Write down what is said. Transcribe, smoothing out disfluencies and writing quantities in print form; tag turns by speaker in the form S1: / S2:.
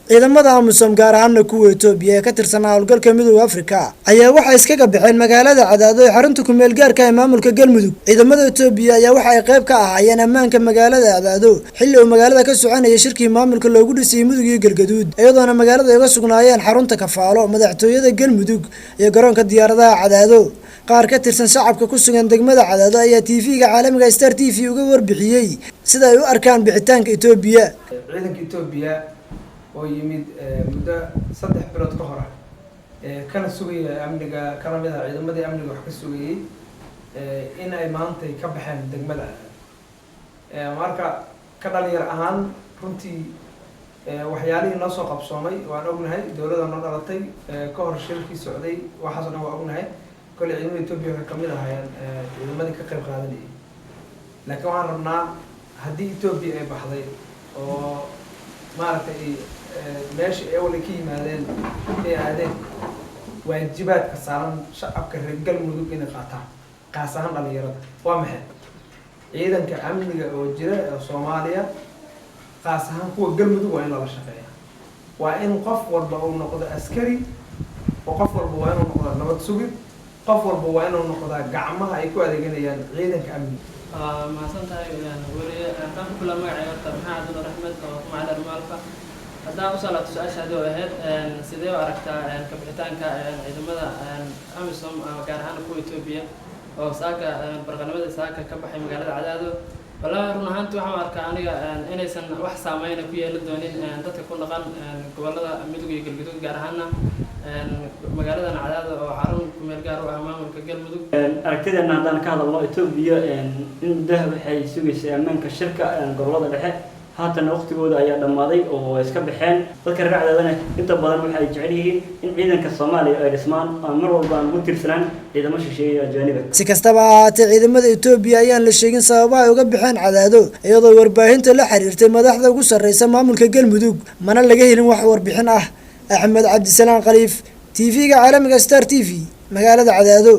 S1: ciidamada amisom gaar ahaan kuwa Itoobiya ee ka tirsan howlgalka Midowga Afrika ayaa waxay iskaga baxeen magaalada Cadaado ee xarunta ku meel gaarka ah maamulka Galmudug. Ciidamada Itoobiya ayaa waxay qayb ka ahaayeen ammaanka magaalada Cadaado xilli uu magaalada ka soconayay shirkii maamulka loogu dhisay Mudug iyo Galgaduud, iyadoona magaalada ay uga sugnaayeen xarunta Kafaalo madaxtooyada Galmudug iyo garoonka diyaaradaha Cadaado. qaar ka tirsan shacabka ku sugan degmada Cadaado ayaa TV-ga caalamiga Star TV uga warbixiyay sida ay u arkaan bixitaanka Itoobiya.
S2: ciidanka Itoobiya oo yimid muddo 3 bilood ka hor kana sugayay amniga kana mid ah ciidamadii amniga wax ka sugayay in ay maanta ka baxeen degmada marka ka dhalinyar ahaan runtii waxyaalihii noo soo qabsoomay waan ognahay dawladda noo dhalatay ka hor shirkii socday waxaas oo waan ognahay كل ciidamada Itoobiya waxay kamid ahaayeen ciidamadii ka qayb qaadanayay laakiin waxaan rabnaa haddii Itoobiya ay baxday oo maaragtay meeshii ay wali ka yimaadeen ay aadeen waajibaadka saaran shacabka reer Galmudug inay qaataan qaas ahaan dhalinyarada waa maxay ciidanka amniga oo jira ee Soomaaliya qaas ahaan kuwa Galmudug waa in la shaqeeyaa waa in qof walba uu noqdo askari oo qof walba waa inuu noqdo nabad sugid qof walba waa inuu noqdaa gacmaha ay ku adeeganayaan ciidanka amniga
S3: ما سنتهاي وري كان كل ما عيرت محمد الرحمن ومع المالفة هذا وصل السؤال هذا واحد سيدي وأركتا كبرتان كعندما أمسهم كان هنا كوي توبيا وساكا برغنمة ساكا كبحي مقالة عدده والله رنا هانتو حمار كأني إني سن وحسا ما ينكوي للدونين تتكون لقان قبل ميدوجي قلقتو جارهنا magaalada Cadaado oo xarun ku meel gaar ah maamulka Galmudug
S4: aragtidana hadaan ka hadalno Itoobiya in dahab waxay sugaysaa ammaanka shirka gobolada dhexe haatan waqtigooda ayaa dhamaaday oo iska baxeen dadka raacdadana inta badan waxay jecel yihiin in ciidanka Soomaaliya ay dhismaan mar walba aan ugu tirsanaan ciidamada shisheeye ajnabiga
S1: si kastaba ahaatee ciidamada Itoobiya ayaan la sheegin sababaha ay uga baxeen Cadaado iyadoo warbaahinta la xiriirtay madaxda ugu sareysa maamulka Galmudug mana laga helin wax warbixin ah. أحمد عبد السلام خليف TV-ga caalamiga Star TV magaalada Cadaado.